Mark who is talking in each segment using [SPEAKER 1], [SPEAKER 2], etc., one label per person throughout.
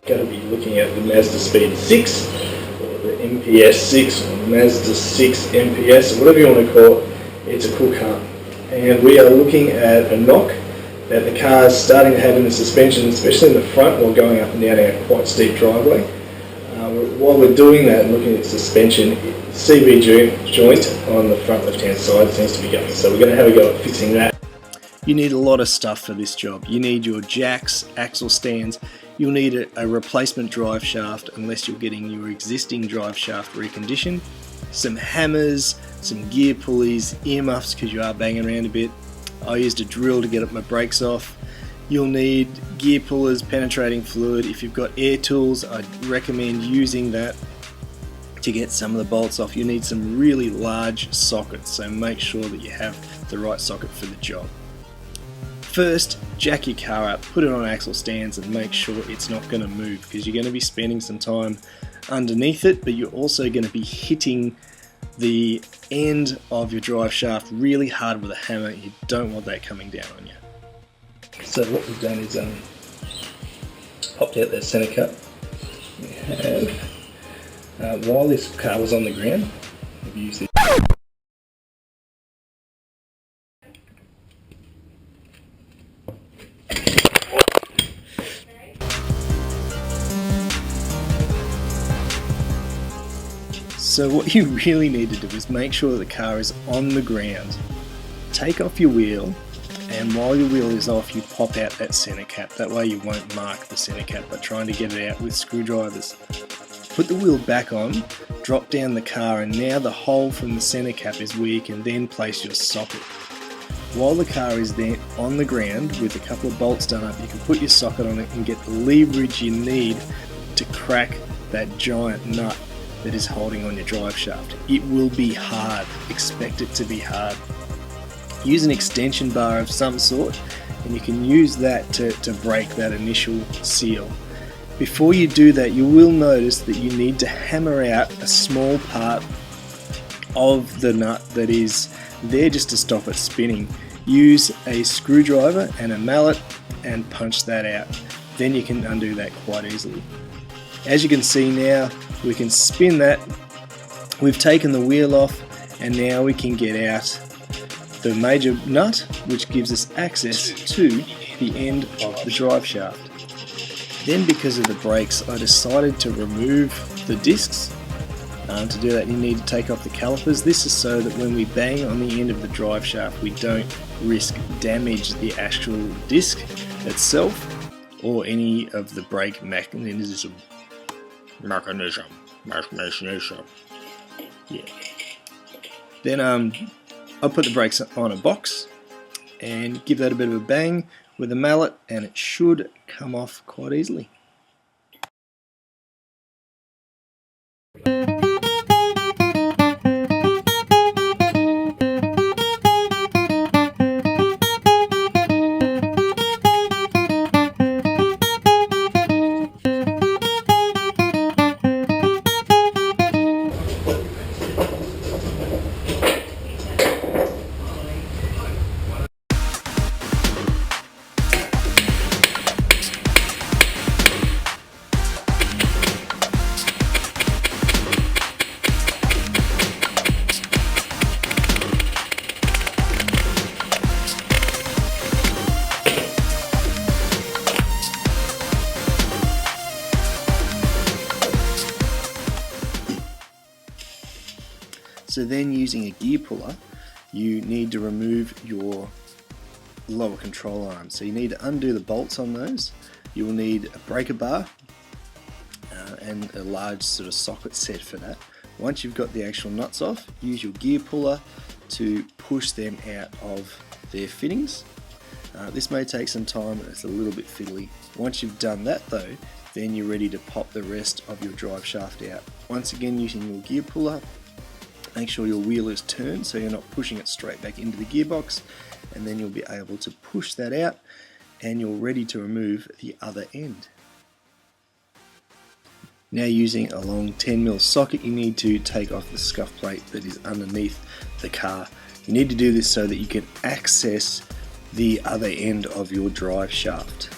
[SPEAKER 1] Going to be looking at the Mazda Speed 6 or the MPS 6 or Mazda 6 MPS, or whatever you want to call it. It's a cool car, and we are looking at a knock that the car is starting to have in the suspension, especially in the front while going up and down a quite steep driveway. While we're doing that and looking at suspension, CV joint on the front left hand side seems to be going, so we're going to have a go at fixing that.
[SPEAKER 2] You need a lot of stuff for this job. You need your jacks, axle stands, you'll need a replacement drive shaft unless you're getting your existing drive shaft reconditioned, some hammers, some gear pulleys, earmuffs because you are banging around a bit. I used a drill to get my brakes off. You'll need gear pullers, penetrating fluid. If you've got air tools, I'd recommend using that to get some of the bolts off. You need some really large sockets, so make sure that you have the right socket for the job. First, jack your car up, put it on axle stands and make sure it's not going to move, because you're going to be spending some time underneath it, but you're also going to be hitting the end of your drive shaft really hard with a hammer. You don't want that coming down on you.
[SPEAKER 1] So what we've done is popped out that centre cup. We have, while this car was on the ground, we've used this.
[SPEAKER 2] So what you really need to do is make sure that the car is on the ground. Take off your wheel, and while your wheel is off, you pop out that center cap. That way you won't mark the center cap by trying to get it out with screwdrivers. Put the wheel back on, drop down the car, and now the hole from the center cap is where you can then place your socket. While the car is then on the ground with a couple of bolts done up, you can put your socket on it and get the leverage you need to crack that giant nut that is holding on your drive shaft. It will be hard. Expect it to be hard. Use an extension bar of some sort, and you can use that to break that initial seal. Before you do that, you will notice that you need to hammer out a small part of the nut that is there just to stop it spinning. Use a screwdriver and a mallet and punch that out. Then you can undo that quite easily. As you can see now, we can spin that. We've taken the wheel off, and now we can get out the major nut, which gives us access to the end of the drive shaft. Then, because of the brakes, I decided to remove the discs. To do that, you need to take off the calipers. This is so that when we bang on the end of the drive shaft, we don't risk damage the actual disc itself or any of the brake mechanism. Yeah. Then I'll put the brakes on a box and give that a bit of a bang with a mallet, and it should come off quite easily. So then, using a gear puller, you need to remove your lower control arm. So you need to undo the bolts on those. You will need a breaker bar and a large sort of socket set for that. Once you've got the actual nuts off, use your gear puller to push them out of their fittings. This may take some time, it's a little bit fiddly. Once you've done that though, then you're ready to pop the rest of your drive shaft out. Once again, using your gear puller, make sure your wheel is turned so you're not pushing it straight back into the gearbox, and then you'll be able to push that out and you're ready to remove the other end. Now, using a long 10mm socket, you need to take off the scuff plate that is underneath the car. You need to do this so that you can access the other end of your drive shaft.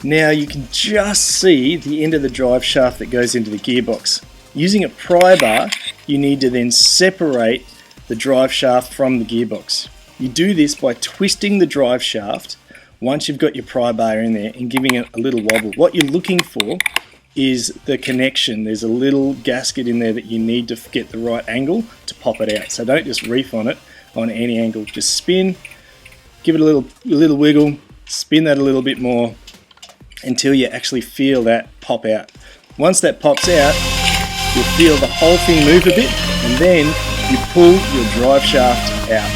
[SPEAKER 2] Now you can just see the end of the drive shaft that goes into the gearbox. Using a pry bar, you need to then separate the drive shaft from the gearbox. You do this by twisting the drive shaft once you've got your pry bar in there and giving it a little wobble. What you're looking for is the connection. There's a little gasket in there that you need to get the right angle to pop it out. So don't just reef on it on any angle. Just spin, give it a little wiggle, spin that a little bit more until you actually feel that pop out. Once that pops out, you'll feel the whole thing move a bit, and then you pull your drive shaft out.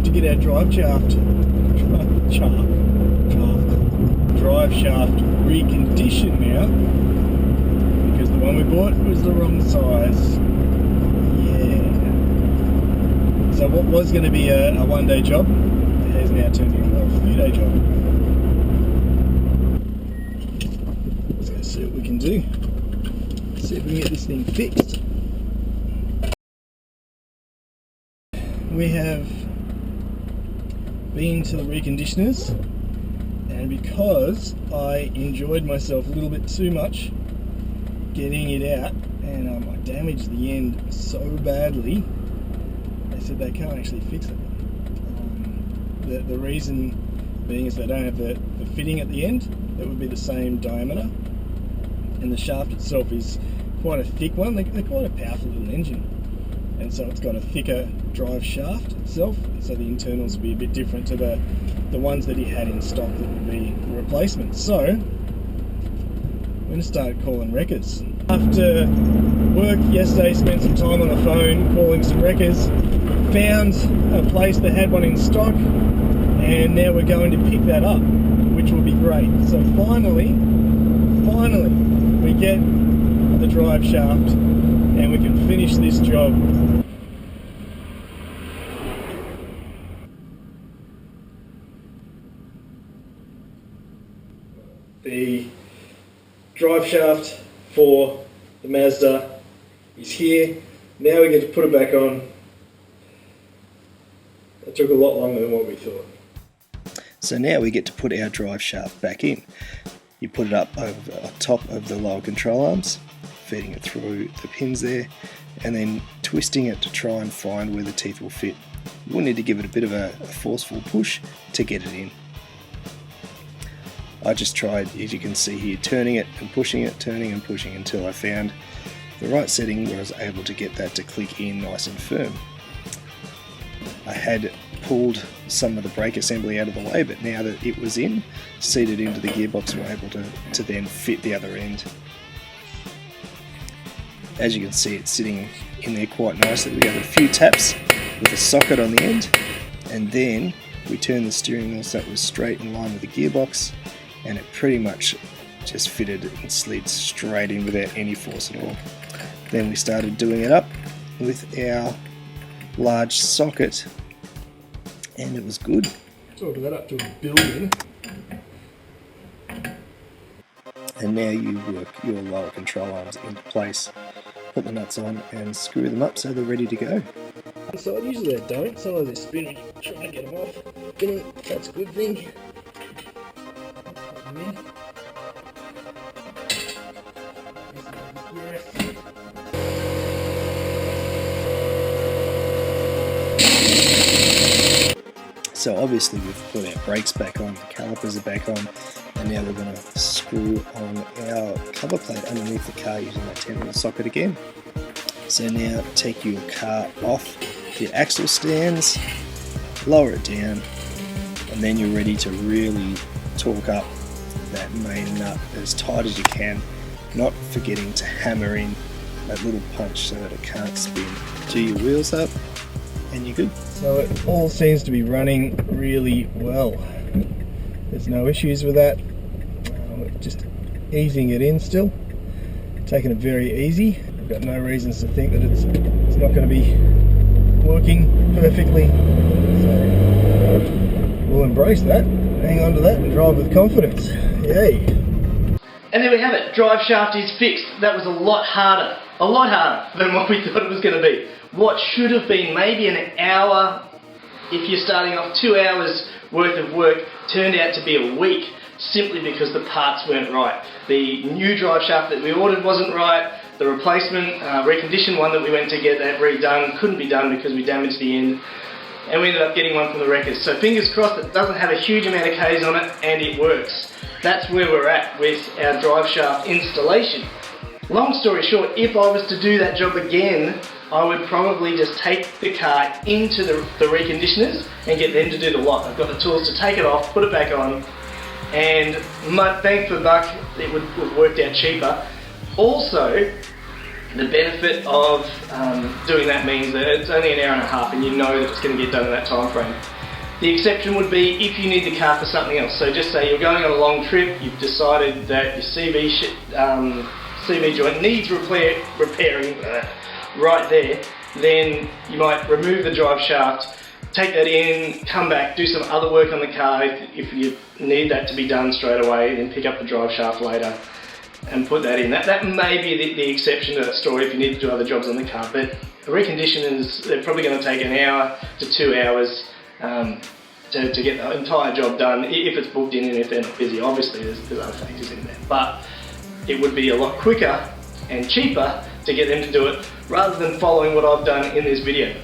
[SPEAKER 2] To get our drive shaft reconditioned now, because the one we bought was the wrong size. Yeah. So what was going to be a one-day job has now turned into a few-day job. Let's go see what we can do. See if we can get this thing fixed. We have been to the reconditioners, and because I enjoyed myself a little bit too much getting it out, and I damaged the end so badly, they said they can't actually fix it. The reason being is they don't have the fitting at the end that would be the same diameter, and the shaft itself is quite a thick one. They're quite a powerful little engine, and so it's got a thicker drive shaft itself, so the internals will be a bit different to the ones that he had in stock that would be the replacement. So I'm going to start calling wreckers. After work yesterday, spent some time on the phone calling some wreckers, found a place that had one in stock, and now we're going to pick that up, which will be great. So finally we get the drive shaft and we can finish this job. The drive shaft for the Mazda is here. Now we get to put it back on. It took a lot longer than what we thought. So now we get to put our drive shaft back in. You put it up over top of the lower control arms, feeding it through the pins there, and then twisting it to try and find where the teeth will fit. You will need to give it a bit of a forceful push to get it in. I just tried, as you can see here, turning it and pushing it, turning and pushing until I found the right setting where I was able to get that to click in nice and firm. I had pulled some of the brake assembly out of the way, but now that it was in, seated into the gearbox, we're able to then fit the other end. As you can see, it's sitting in there quite nicely. We have a few taps with a socket on the end, and then we turn the steering wheel so it was straight in line with the gearbox, and it pretty much just fitted and slid straight in without any force at all. Then we started doing it up with our large socket, and it was good. Sorted that up to a building. And now you work your lower control arms into place, put the nuts on and screw them up so they're ready to go. So usually they don't, sometimes they spin when you try and get them off. That's a good thing. So obviously we've put our brakes back on, the calipers are back on, and now we're going to screw on our cover plate underneath the car using that 10mm socket again. So now take your car off the axle stands, lower it down, and then you're ready to really torque up that main nut as tight as you can, not forgetting to hammer in that little punch so that it can't spin. Do your wheels up and you're good. So it all seems to be running really well. There's no issues with that. Just easing it in still, taking it very easy. I've got no reasons to think that it's not going to be working perfectly. So we'll embrace that, hang on to that and drive with confidence. Yay!
[SPEAKER 3] And there we have it, Driveshaft is fixed. That was a lot harder than what we thought it was going to be. What should have been maybe an hour, if you're starting off 2 hours worth of work, turned out to be a week, simply because the parts weren't right. The new driveshaft that we ordered wasn't right, the replacement, reconditioned one that we went to get that redone couldn't be done because we damaged the end, and we ended up getting one from the wreckers. So fingers crossed it doesn't have a huge amount of Ks on it and it works. That's where we're at with our driveshaft installation. Long story short, if I was to do that job again, I would probably just take the car into the reconditioners and get them to do the lot. I've got the tools to take it off, put it back on, and bang for buck, it would have worked out cheaper. Also, the benefit of doing that means that it's only an hour and a half and you know that it's going to get done in that time frame. The exception would be if you need the car for something else. So just say you're going on a long trip, you've decided that your CV joint needs repairing right there, then you might remove the drive shaft, take that in, come back, do some other work on the car if you need that to be done straight away, then pick up the drive shaft later and put that in. That may be the exception to that story if you need to do other jobs on the car, but reconditioners, they're probably going to take an hour to 2 hours to get the entire job done, if it's booked in and if they're not busy. Obviously there's other factors in there, but it would be a lot quicker and cheaper to get them to do it rather than following what I've done in this video.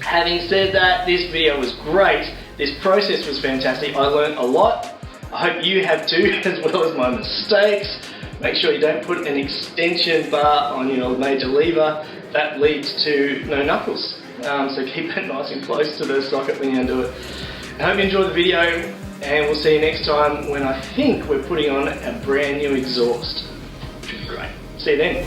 [SPEAKER 3] Having said that, this video was great. This process was fantastic. I learned a lot. I hope you have too, as well as my mistakes. Make sure you don't put an extension bar on your major lever. That leads to no knuckles. So keep it nice and close to the socket when you undo it. I hope you enjoyed the video, and we'll see you next time when I think we're putting on a brand new exhaust. Which would be great. See you then.